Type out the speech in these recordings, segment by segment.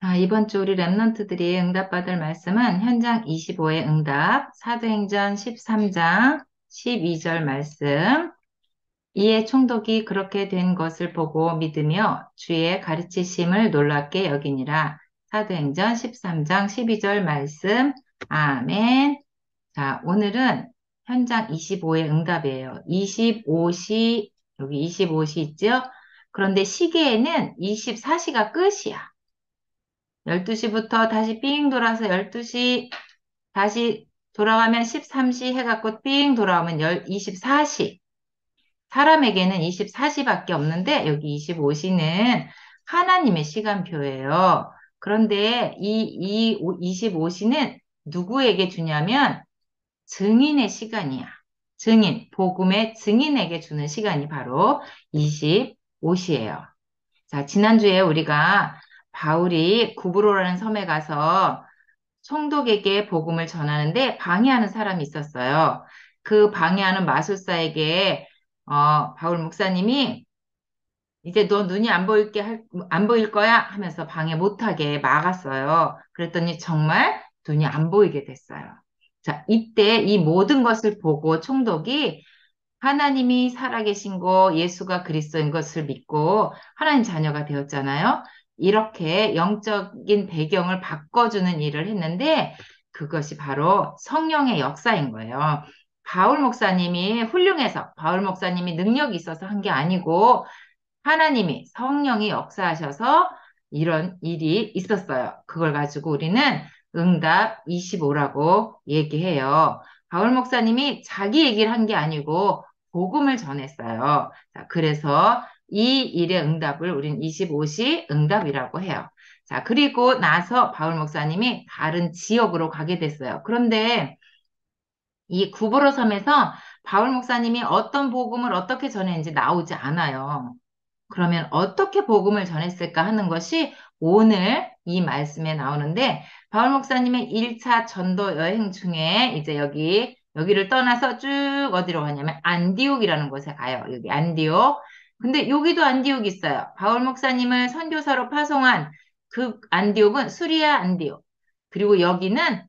이번 주 우리 랩런트들이 응답받을 말씀은 현장 25의 응답, 사도행전 13장 12절 말씀. 이에 총독이 그렇게 된 것을 보고 믿으며 주의 가르치심을 놀랍게 여기니라. 사도행전 13장 12절 말씀. 아멘. 자, 오늘은 현장 25의 응답이에요. 25시, 여기 25시 있죠? 그런데 시계에는 24시가 끝이야. 12시부터 다시 삥 돌아서 12시, 다시 돌아가면 13시 해갖고 삥 돌아오면 24시. 사람에게는 24시밖에 없는데 여기 25시는 하나님의 시간표예요. 그런데 이 25시는 누구에게 주냐면 증인의 시간이야. 증인, 복음의 증인에게 주는 시간이 바로 25시예요. 자, 지난주에 우리가 바울이 구브로라는 섬에 가서 총독에게 복음을 전하는데 방해하는 사람이 있었어요. 그 방해하는 마술사에게 바울 목사님이 이제 너 눈이 안 보일 거야 하면서 방해 못하게 막았어요. 그랬더니 정말 눈이 안 보이게 됐어요. 자, 이때 이 모든 것을 보고 총독이 하나님이 살아계신 거, 예수가 그리스도인 것을 믿고 하나님 자녀가 되었잖아요. 이렇게 영적인 배경을 바꿔주는 일을 했는데 그것이 바로 성령의 역사인 거예요. 바울 목사님이 훌륭해서 바울 목사님이 능력이 있어서 한 게 아니고 하나님이 성령이 역사하셔서 이런 일이 있었어요. 그걸 가지고 우리는 응답 25라고 얘기해요. 바울 목사님이 자기 얘기를 한 게 아니고 복음을 전했어요. 자, 그래서 이 일의 응답을 우린 25시 응답이라고 해요. 자, 그리고 나서 바울 목사님이 다른 지역으로 가게 됐어요. 그런데 이 구보로 섬에서 바울 목사님이 어떤 복음을 어떻게 전했는지 나오지 않아요. 그러면 어떻게 복음을 전했을까 하는 것이 오늘 이 말씀에 나오는데 바울 목사님의 1차 전도 여행 중에 이제 여기를 떠나서 쭉 어디로 가냐면 안디옥이라는 곳에 가요. 여기 안디옥. 근데 여기도 안디옥이 있어요. 바울 목사님을 선교사로 파송한 그 안디옥은 수리아 안디옥. 그리고 여기는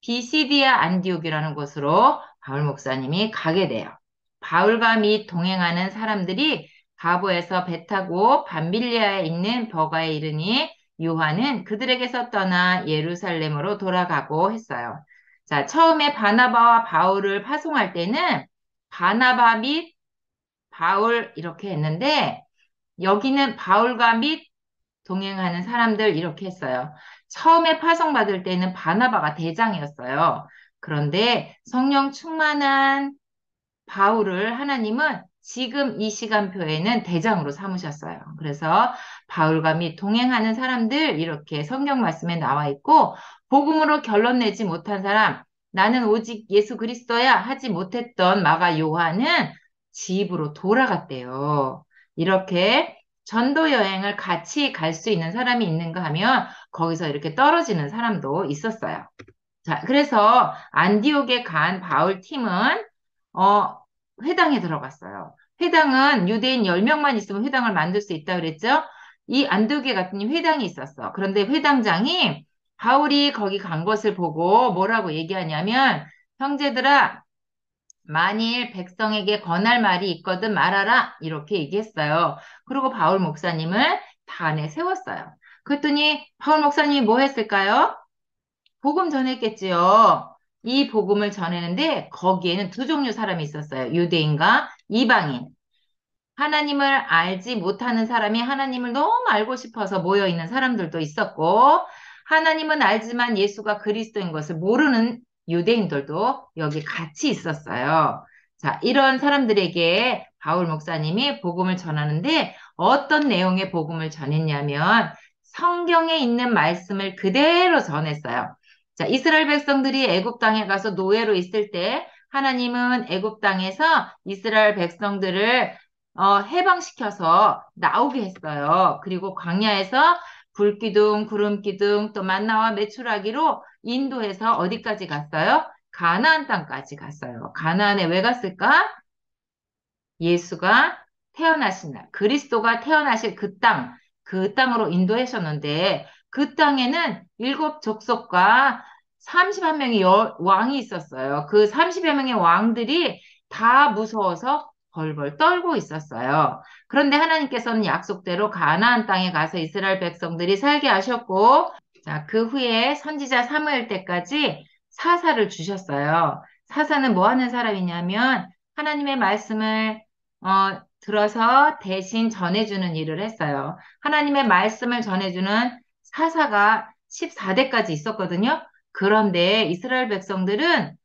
비시디아 안디옥이라는 곳으로 바울 목사님이 가게 돼요. 바울과 및 동행하는 사람들이 가보에서 배 타고 밤빌리아에 있는 버가에 이르니 요한은 그들에게서 떠나 예루살렘으로 돌아가고 했어요. 자, 처음에 바나바와 바울을 파송할 때는 바나바 및 바울 이렇게 했는데 여기는 바울과 및 동행하는 사람들 이렇게 했어요. 처음에 파송받을 때는 바나바가 대장이었어요. 그런데 성령 충만한 바울을 하나님은 지금 이 시간표에는 대장으로 삼으셨어요. 그래서 바울과 및 동행하는 사람들 이렇게 성경 말씀에 나와 있고 복음으로 결론 내지 못한 사람 나는 오직 예수 그리스도야 하지 못했던 마가 요한은 집으로 돌아갔대요. 이렇게 전도 여행을 같이 갈 수 있는 사람이 있는가 하면 거기서 이렇게 떨어지는 사람도 있었어요. 자, 그래서 안디옥에 간 바울 팀은 어, 회당에 들어갔어요. 회당은 유대인 10명만 있으면 회당을 만들 수 있다 그랬죠? 이 안디옥에 갔더니 회당이 있었어. 그런데 회당장이 바울이 거기 간 것을 보고 뭐라고 얘기하냐면 형제들아 만일 백성에게 권할 말이 있거든 말하라 이렇게 얘기했어요. 그리고 바울 목사님을 단에 세웠어요. 그랬더니 바울 목사님이 뭐 했을까요? 복음 전했겠지요. 이 복음을 전했는데 거기에는 두 종류 사람이 있었어요. 유대인과 이방인. 하나님을 알지 못하는 사람이 하나님을 너무 알고 싶어서 모여 있는 사람들도 있었고, 하나님은 알지만 예수가 그리스도인 것을 모르는 유대인들도 여기 같이 있었어요. 자, 이런 사람들에게 바울 목사님이 복음을 전하는데 어떤 내용의 복음을 전했냐면 성경에 있는 말씀을 그대로 전했어요. 자, 이스라엘 백성들이 애굽 땅에 가서 노예로 있을 때 하나님은 애굽 땅에서 이스라엘 백성들을 해방시켜서 나오게 했어요. 그리고 광야에서 불기둥, 구름기둥, 또 만나와 메추라기로 인도해서 어디까지 갔어요? 가나안 땅까지 갔어요. 가나안에 왜 갔을까? 예수가 태어나신 날, 그리스도가 태어나실 그 땅, 그 땅으로 인도하셨는데 그 땅에는 일곱 족속과 31명의 왕이 있었어요. 그 30여 명의 왕들이 다 무서워서 벌벌 떨고 있었어요. 그런데 하나님께서는 약속대로 가나안 땅에 가서 이스라엘 백성들이 살게 하셨고, 자, 그 후에 선지자 사무엘 때까지 사사를 주셨어요. 사사는 뭐 하는 사람이냐면 하나님의 말씀을 들어서 대신 전해주는 일을 했어요. 하나님의 말씀을 전해주는 사사가 14대까지 있었거든요. 그런데 이스라엘 백성들은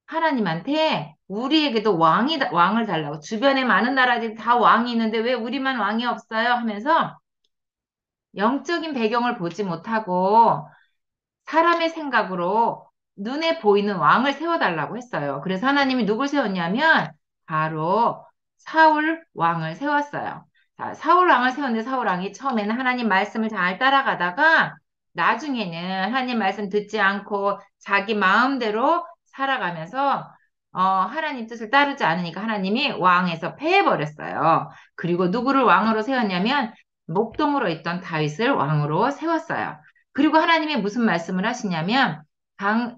하나님한테 우리에게도 왕을 달라고 주변에 많은 나라들이 다 왕이 있는데 왜 우리만 왕이 없어요? 하면서 영적인 배경을 보지 못하고 사람의 생각으로 눈에 보이는 왕을 세워달라고 했어요. 그래서 하나님이 누굴 세웠냐면 바로 사울 왕을 세웠어요. 자, 사울 왕을 세웠는데 사울 왕이 처음에는 하나님 말씀을 잘 따라가다가 나중에는 하나님 말씀 듣지 않고 자기 마음대로 살아가면서 하나님 뜻을 따르지 않으니까 하나님이 왕에서 패해버렸어요. 그리고 누구를 왕으로 세웠냐면 목동으로 있던 다윗을 왕으로 세웠어요. 그리고 하나님이 무슨 말씀을 하시냐면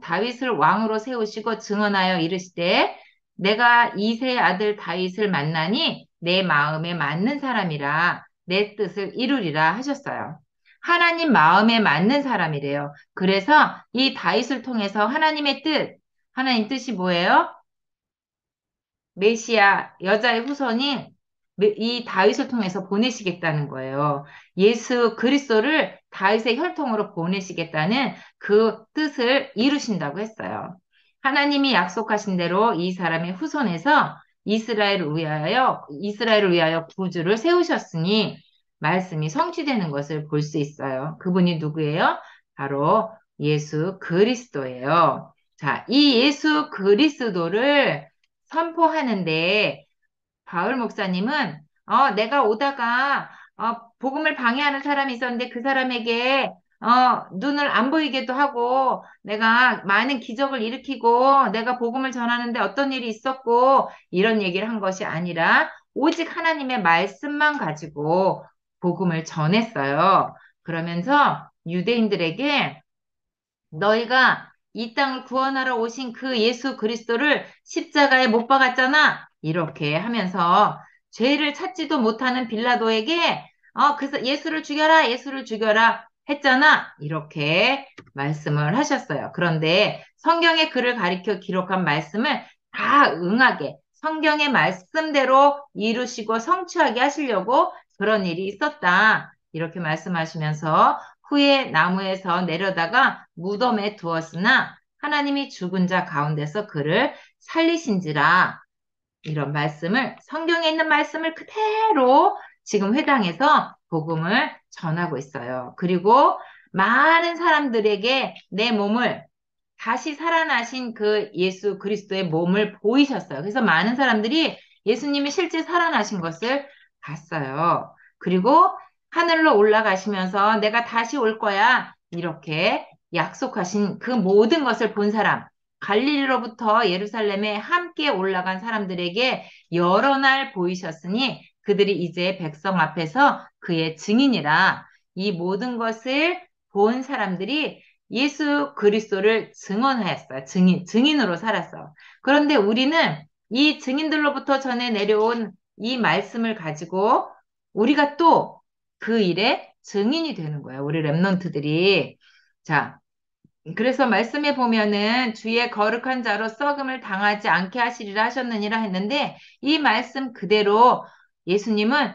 다윗을 왕으로 세우시고 증언하여 이르시되 내가 이새의 아들 다윗을 만나니 내 마음에 맞는 사람이라 내 뜻을 이루리라 하셨어요. 하나님 마음에 맞는 사람이래요. 그래서 이 다윗을 통해서 하나님의 뜻, 하나님 뜻이 뭐예요? 메시아 여자의 후손인 이 다윗을 통해서 보내시겠다는 거예요. 예수 그리스도를 다윗의 혈통으로 보내시겠다는 그 뜻을 이루신다고 했어요. 하나님이 약속하신 대로 이 사람의 후손에서 이스라엘을 위하여 구주를 세우셨으니 말씀이 성취되는 것을 볼 수 있어요. 그분이 누구예요? 바로 예수 그리스도예요. 자, 이 예수 그리스도를 선포하는데 바울 목사님은 내가 오다가 복음을 방해하는 사람이 있었는데 그 사람에게 눈을 안 보이게도 하고 내가 많은 기적을 일으키고 내가 복음을 전하는데 어떤 일이 있었고 이런 얘기를 한 것이 아니라 오직 하나님의 말씀만 가지고 복음을 전했어요. 그러면서 유대인들에게 너희가 이 땅을 구원하러 오신 그 예수 그리스도를 십자가에 못 박았잖아. 이렇게 하면서 죄를 찾지도 못하는 빌라도에게 그래서 예수를 죽여라 했잖아. 이렇게 말씀을 하셨어요. 그런데 성경의 글을 가리켜 기록한 말씀을 다 응하게 성경의 말씀대로 이루시고 성취하게 하시려고 그런 일이 있었다. 이렇게 말씀하시면서 후에 나무에서 내려다가 무덤에 두었으나 하나님이 죽은 자 가운데서 그를 살리신지라 이런 말씀을 성경에 있는 말씀을 그대로 지금 회당에서 복음을 전하고 있어요. 그리고 많은 사람들에게 내 몸을 다시 살아나신 그 예수 그리스도의 몸을 보이셨어요. 그래서 많은 사람들이 예수님이 실제 살아나신 것을 봤어요. 그리고 하늘로 올라가시면서 내가 다시 올 거야. 이렇게 약속하신 그 모든 것을 본 사람, 갈릴리로부터 예루살렘에 함께 올라간 사람들에게 여러 날 보이셨으니 그들이 이제 백성 앞에서 그의 증인이라 이 모든 것을 본 사람들이 예수 그리스도를 증언하였어요. 증인으로 살았어. 그런데 우리는 이 증인들로부터 전해 내려온 이 말씀을 가지고 우리가 또 그 일에 증인이 되는 거예요. 우리 랩런트들이. 자, 그래서 말씀에 보면은 주의 거룩한 자로 썩음을 당하지 않게 하시리라 하셨느니라 했는데 이 말씀 그대로 예수님은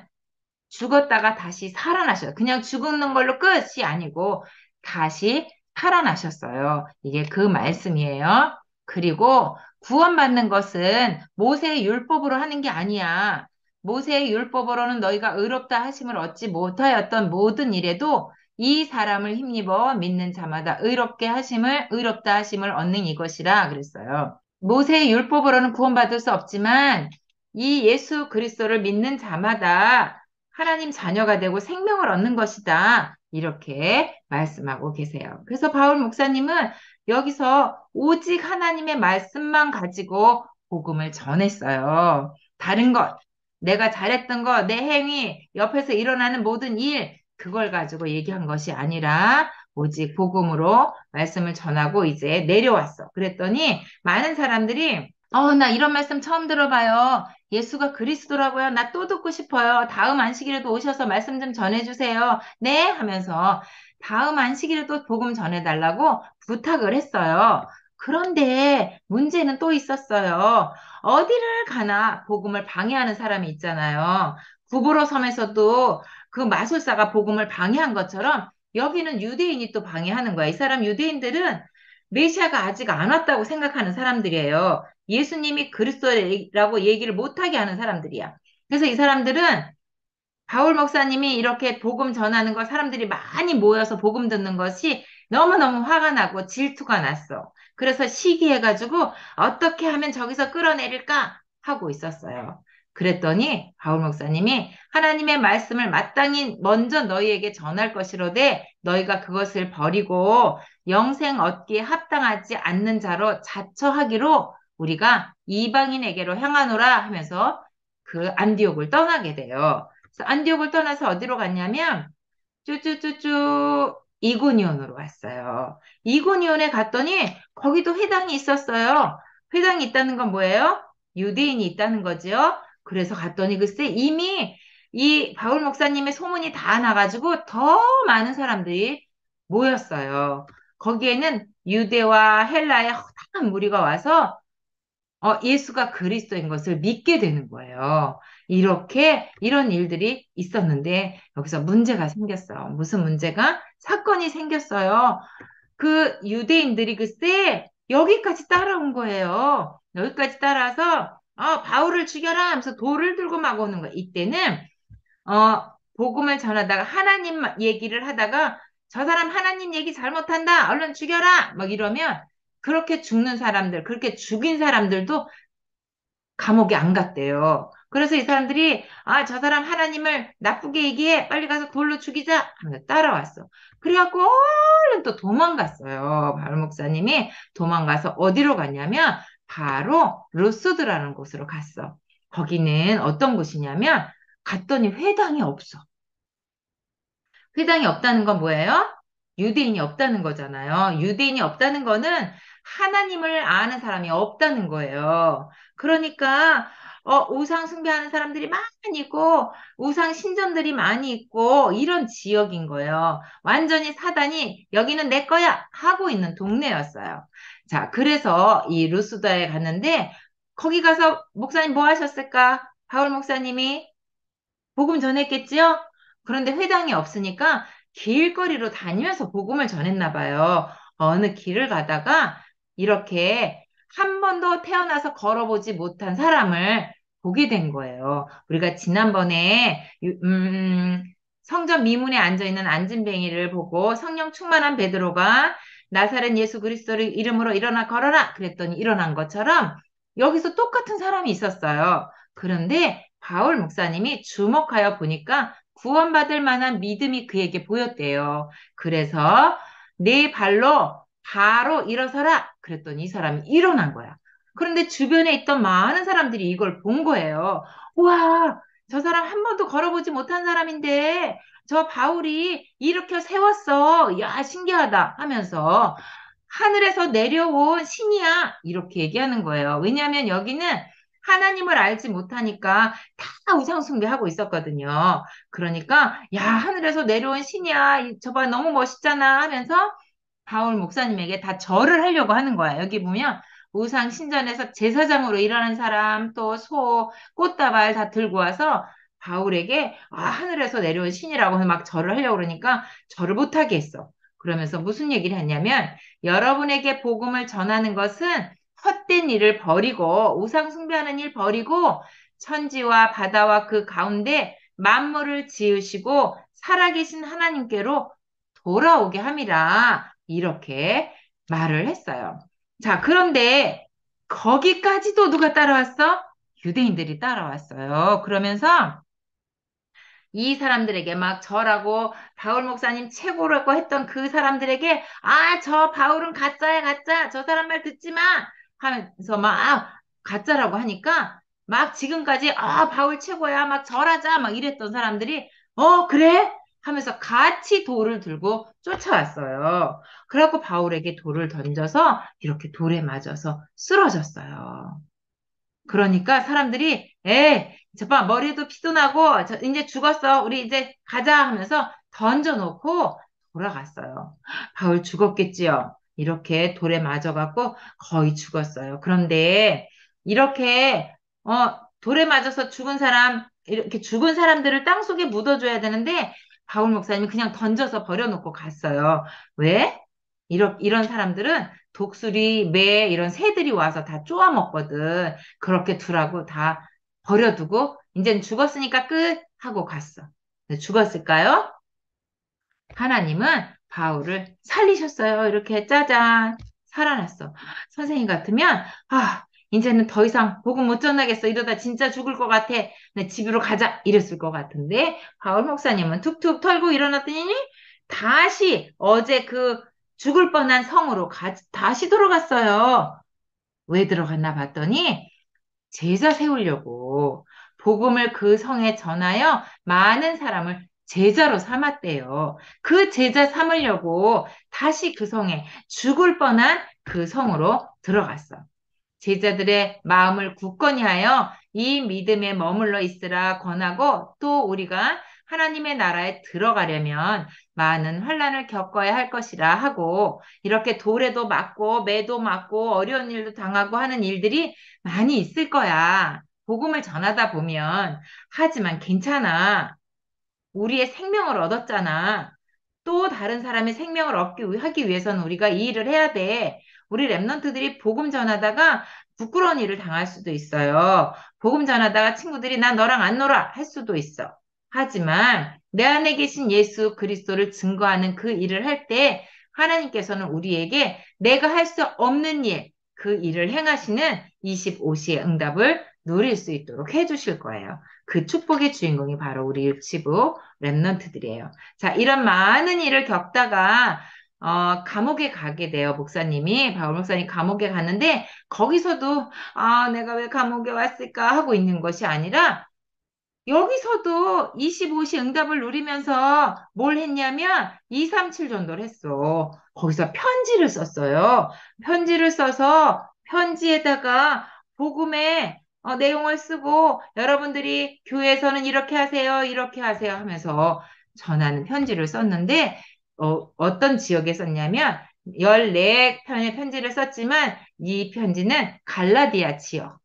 죽었다가 다시 살아나셔요. 그냥 죽는 걸로 끝이 아니고 다시 살아나셨어요. 이게 그 말씀이에요. 그리고 구원받는 것은 모세의 율법으로 하는 게 아니야. 모세의 율법으로는 너희가 의롭다 하심을 얻지 못하였던 모든 일에도 이 사람을 힘입어 믿는 자마다 의롭다 하심을 얻는 이것이라 그랬어요. 모세의 율법으로는 구원받을 수 없지만 이 예수 그리스도를 믿는 자마다 하나님 자녀가 되고 생명을 얻는 것이다. 이렇게 말씀하고 계세요. 그래서 바울 목사님은 여기서 오직 하나님의 말씀만 가지고 복음을 전했어요. 다른 것, 내가 잘했던 것, 내 행위, 옆에서 일어나는 모든 일, 그걸 가지고 얘기한 것이 아니라 오직 복음으로 말씀을 전하고 이제 내려왔어. 그랬더니 많은 사람들이 나 이런 말씀 처음 들어봐요. 예수가 그리스도라고요. 나 또 듣고 싶어요. 다음 안식일에도 오셔서 말씀 좀 전해주세요. 네? 하면서 다음 안식일에도 복음 전해달라고 부탁을 했어요. 그런데 문제는 또 있었어요. 어디를 가나 복음을 방해하는 사람이 있잖아요. 구보로 섬에서도 그 마술사가 복음을 방해한 것처럼 여기는 유대인이 또 방해하는 거야. 이 사람 유대인들은 메시아가 아직 안 왔다고 생각하는 사람들이에요. 예수님이 그리스도라고 얘기를 못하게 하는 사람들이야. 그래서 이 사람들은 바울 목사님이 이렇게 복음 전하는 거 사람들이 많이 모여서 복음 듣는 것이 너무너무 화가 나고 질투가 났어. 그래서 시기해가지고 어떻게 하면 저기서 끌어내릴까 하고 있었어요. 그랬더니 바울 목사님이 하나님의 말씀을 마땅히 먼저 너희에게 전할 것이로되 너희가 그것을 버리고 영생 얻기에 합당하지 않는 자로 자처하기로 우리가 이방인에게로 향하노라 하면서 그 안디옥을 떠나게 돼요. 그래서 안디옥을 떠나서 어디로 갔냐면 쭈쭈쭈쭈 이고니온으로 갔어요. 이고니온에 갔더니 거기도 회당이 있었어요. 회당이 있다는 건 뭐예요? 유대인이 있다는 거죠. 그래서 갔더니 글쎄 이미 이 바울 목사님의 소문이 다 나가지고 더 많은 사람들이 모였어요. 거기에는 유대와 헬라의 허다한 무리가 와서 예수가 그리스도인 것을 믿게 되는 거예요. 이런 일들이 있었는데, 여기서 문제가 생겼어. 무슨 문제가? 사건이 생겼어요. 그 유대인들이 글쎄, 여기까지 따라온 거예요. 여기까지 따라서, 바울을 죽여라 하면서 돌을 들고 막 오는 거예요. 이때는, 복음을 전하다가 하나님 얘기를 하다가, 저 사람 하나님 얘기 잘못한다. 얼른 죽여라. 막 이러면, 그렇게 죽는 사람들, 그렇게 죽인 사람들도 감옥에 안 갔대요. 그래서 이 사람들이, 저 사람 하나님을 나쁘게 얘기해. 빨리 가서 돌로 죽이자. 하면서 따라왔어. 그래갖고 얼른 또 도망갔어요. 바울 목사님이 도망가서 어디로 갔냐면, 바로 루스드라는 곳으로 갔어. 거기는 어떤 곳이냐면, 갔더니 회당이 없어. 회당이 없다는 건 뭐예요? 유대인이 없다는 거잖아요. 유대인이 없다는 거는 하나님을 아는 사람이 없다는 거예요. 그러니까 우상 숭배하는 사람들이 많이 있고 우상 신전들이 많이 있고 이런 지역인 거예요. 완전히 사단이 여기는 내 거야 하고 있는 동네였어요. 자, 그래서 이 루스다에 갔는데 거기 가서 목사님 뭐 하셨을까? 바울 목사님이 복음 전했겠지요? 그런데 회당이 없으니까 길거리로 다니면서 복음을 전했나 봐요. 어느 길을 가다가 이렇게 한 번도 태어나서 걸어보지 못한 사람을 보게 된 거예요. 우리가 지난번에 성전 미문에 앉아 있는 안진뱅이를 보고 성령 충만한 베드로가 나사렛 예수 그리스도를 이름으로 일어나 걸어라 그랬더니 일어난 것처럼 여기서 똑같은 사람이 있었어요. 그런데 바울 목사님이 주목하여 보니까 구원받을 만한 믿음이 그에게 보였대요. 그래서 네 발로 바로 일어서라. 그랬더니 이 사람이 일어난 거야. 그런데 주변에 있던 많은 사람들이 이걸 본 거예요. 와, 저 사람 한 번도 걸어보지 못한 사람인데 저 바울이 이렇게 세웠어. 야, 신기하다 하면서 하늘에서 내려온 신이야. 이렇게 얘기하는 거예요. 왜냐하면 여기는 하나님을 알지 못하니까 다 우상숭배하고 있었거든요. 그러니까 야 하늘에서 내려온 신이야. 저봐 너무 멋있잖아 하면서 바울 목사님에게 다 절을 하려고 하는 거야. 여기 보면 우상 신전에서 제사장으로 일하는 사람 또 소, 꽃다발 다 들고 와서 바울에게 하늘에서 내려온 신이라고 해서 막 절을 하려고 그러니까 절을 못하게 했어. 그러면서 무슨 얘기를 했냐면 여러분에게 복음을 전하는 것은 헛된 일을 버리고 우상 숭배하는 일 버리고 천지와 바다와 그 가운데 만물을 지으시고 살아계신 하나님께로 돌아오게 함이라 이렇게 말을 했어요. 자, 그런데 거기까지도 누가 따라왔어? 유대인들이 따라왔어요. 그러면서 이 사람들에게 막 절하고 바울 목사님 최고라고 했던 그 사람들에게 저 바울은 가짜야 가짜 저 사람 말 듣지 마 하면서 막 가짜라고 하니까 막 지금까지 바울 최고야 막 절하자 막 이랬던 사람들이 그래? 하면서 같이 돌을 들고 쫓아왔어요. 그래갖고 바울에게 돌을 던져서 이렇게 돌에 맞아서 쓰러졌어요. 그러니까 사람들이, 저봐, 머리도 피도 나고, 이제 죽었어. 우리 이제 가자 하면서 던져놓고 돌아갔어요. 바울 죽었겠지요. 이렇게 돌에 맞아갖고 거의 죽었어요. 그런데 이렇게, 돌에 맞아서 죽은 사람, 이렇게 죽은 사람들을 땅속에 묻어줘야 되는데, 바울 목사님이 그냥 던져서 버려놓고 갔어요. 왜? 이런 사람들은 독수리, 매, 이런 새들이 와서 다 쪼아먹거든. 그렇게 두라고 다 버려두고, 이젠 죽었으니까 끝! 하고 갔어. 근데 죽었을까요? 하나님은 바울을 살리셨어요. 이렇게 짜잔. 살아났어. 선생님 같으면, 이제는 더 이상 복음 못 전하겠어. 이러다 진짜 죽을 것 같아. 내 집으로 가자. 이랬을 것 같은데, 바울 목사님은 툭툭 털고 일어났더니, 다시 어제 그 죽을 뻔한 성으로 다시 돌아갔어요. 왜 들어갔나 봤더니, 제자 세우려고 복음을 그 성에 전하여 많은 사람을 제자로 삼았대요. 그 제자 삼으려고 다시 그 성에 죽을 뻔한 그 성으로 들어갔어. 제자들의 마음을 굳건히 하여 이 믿음에 머물러 있으라 권하고 또 우리가 하나님의 나라에 들어가려면 많은 환난을 겪어야 할 것이라 하고 이렇게 돌에도 맞고 매도 맞고 어려운 일도 당하고 하는 일들이 많이 있을 거야. 복음을 전하다 보면 하지만 괜찮아. 우리의 생명을 얻었잖아. 또 다른 사람의 생명을 하기 위해서는 우리가 이 일을 해야 돼. 우리 랩런트들이 복음 전하다가 부끄러운 일을 당할 수도 있어요. 복음 전하다가 친구들이 나 너랑 안 놀아 할 수도 있어. 하지만 내 안에 계신 예수 그리스도를 증거하는 그 일을 할 때 하나님께서는 우리에게 내가 할 수 없는 일, 그 일을 행하시는 25시의 응답을 누릴 수 있도록 해주실 거예요. 그 축복의 주인공이 바로 우리 유치부 랩런트들이에요. 자, 이런 많은 일을 겪다가 감옥에 가게 돼요. 목사님이 바울 목사님 감옥에 가는데 거기서도 내가 왜 감옥에 왔을까 하고 있는 것이 아니라 여기서도 25시 응답을 누리면서 뭘 했냐면 237 전도를 했어. 거기서 편지를 썼어요. 편지를 써서 편지에다가 복음의 내용을 쓰고 여러분들이 교회에서는 이렇게 하세요, 이렇게 하세요 하면서 전하는 편지를 썼는데 어떤 지역에 썼냐면 14편의 편지를 썼지만 이 편지는 갈라디아 지역.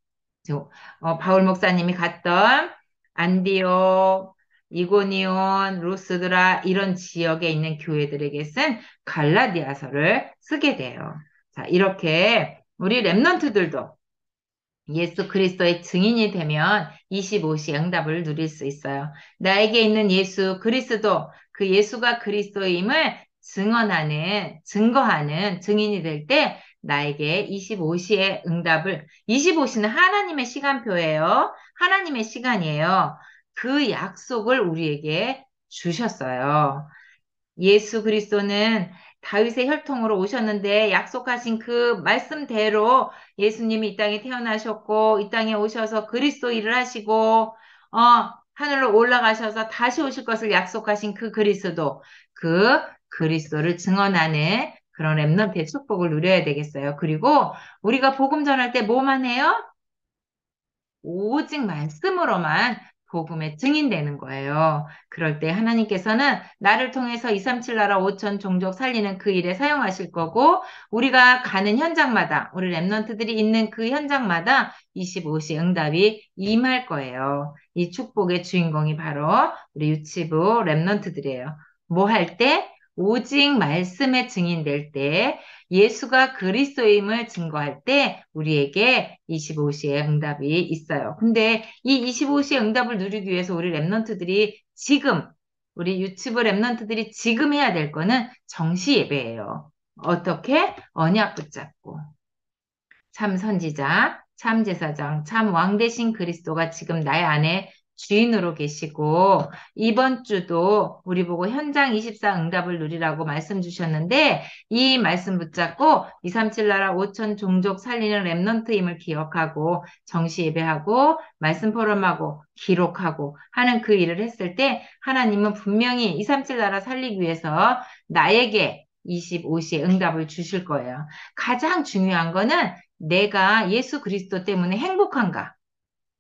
바울 목사님이 갔던 안디옥, 이고니온, 루스드라 이런 지역에 있는 교회들에게 쓴 갈라디아서를 쓰게 돼요. 자, 이렇게 우리 랩런트들도 예수 그리스도의 증인이 되면 25시 응답을 누릴 수 있어요. 나에게 있는 예수 그리스도, 그 예수가 그리스도임을 증거하는 증인이 될 때 나에게 25시의 응답을, 25시는 하나님의 시간표예요. 하나님의 시간이에요. 그 약속을 우리에게 주셨어요. 예수 그리스도는 다윗의 혈통으로 오셨는데 약속하신 그 말씀대로 예수님이 이 땅에 태어나셨고 이 땅에 오셔서 그리스도 일을 하시고 어, 하늘로 올라가셔서 다시 오실 것을 약속하신 그 그리스도 그 그리스도를 증언하는 그런 렘넌트의 축복을 누려야 되겠어요. 그리고 우리가 복음 전할 때 뭐만 해요? 오직 말씀으로만 복음의 증인되는 거예요. 그럴 때 하나님께서는 나를 통해서 237 나라 5천 종족 살리는 그 일에 사용하실 거고 우리가 가는 현장마다 우리 랩런트들이 있는 그 현장마다 25시 응답이 임할 거예요. 이 축복의 주인공이 바로 우리 유치부 랩런트들이에요. 뭐 할 때? 오직 말씀의 증인될 때 예수가 그리스도임을 증거할 때 우리에게 25시의 응답이 있어요. 근데 이 25시의 응답을 누리기 위해서 우리 랩런트들이 지금, 우리 유튜브 랩런트들이 지금 해야 될 거는 정시 예배예요. 어떻게? 언약 붙잡고. 참 선지자, 참 제사장, 참 왕 대신 그리스도가 지금 나의 안에 주인으로 계시고, 이번 주도 우리 보고 현장 24 응답을 누리라고 말씀 주셨는데, 이 말씀 붙잡고 237 나라 5천 종족 살리는 랩넌트임을 기억하고, 정시 예배하고, 말씀 포럼하고, 기록하고 하는 그 일을 했을 때, 하나님은 분명히 237 나라 살리기 위해서 나에게 25시의 응답을 주실 거예요. 가장 중요한 거는 내가 예수 그리스도 때문에 행복한가?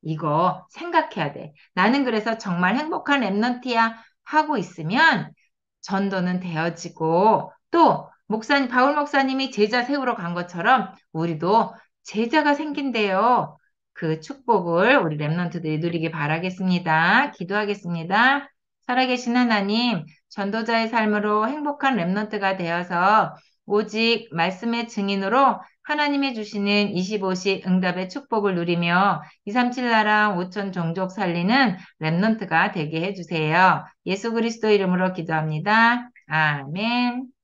이거 생각해야 돼. 나는 그래서 정말 행복한 랩넌트야 하고 있으면 전도는 되어지고 또 목사님, 바울 목사님이 제자 세우러 간 것처럼 우리도 제자가 생긴대요. 그 축복을 우리 랩넌트들이 누리기 바라겠습니다. 기도하겠습니다. 살아계신 하나님, 전도자의 삶으로 행복한 랩넌트가 되어서 오직 말씀의 증인으로 하나님이 주시는 25시 응답의 축복을 누리며 237 나라 5천 종족 살리는 랩넌트가 되게 해주세요. 예수 그리스도 이름으로 기도합니다. 아멘.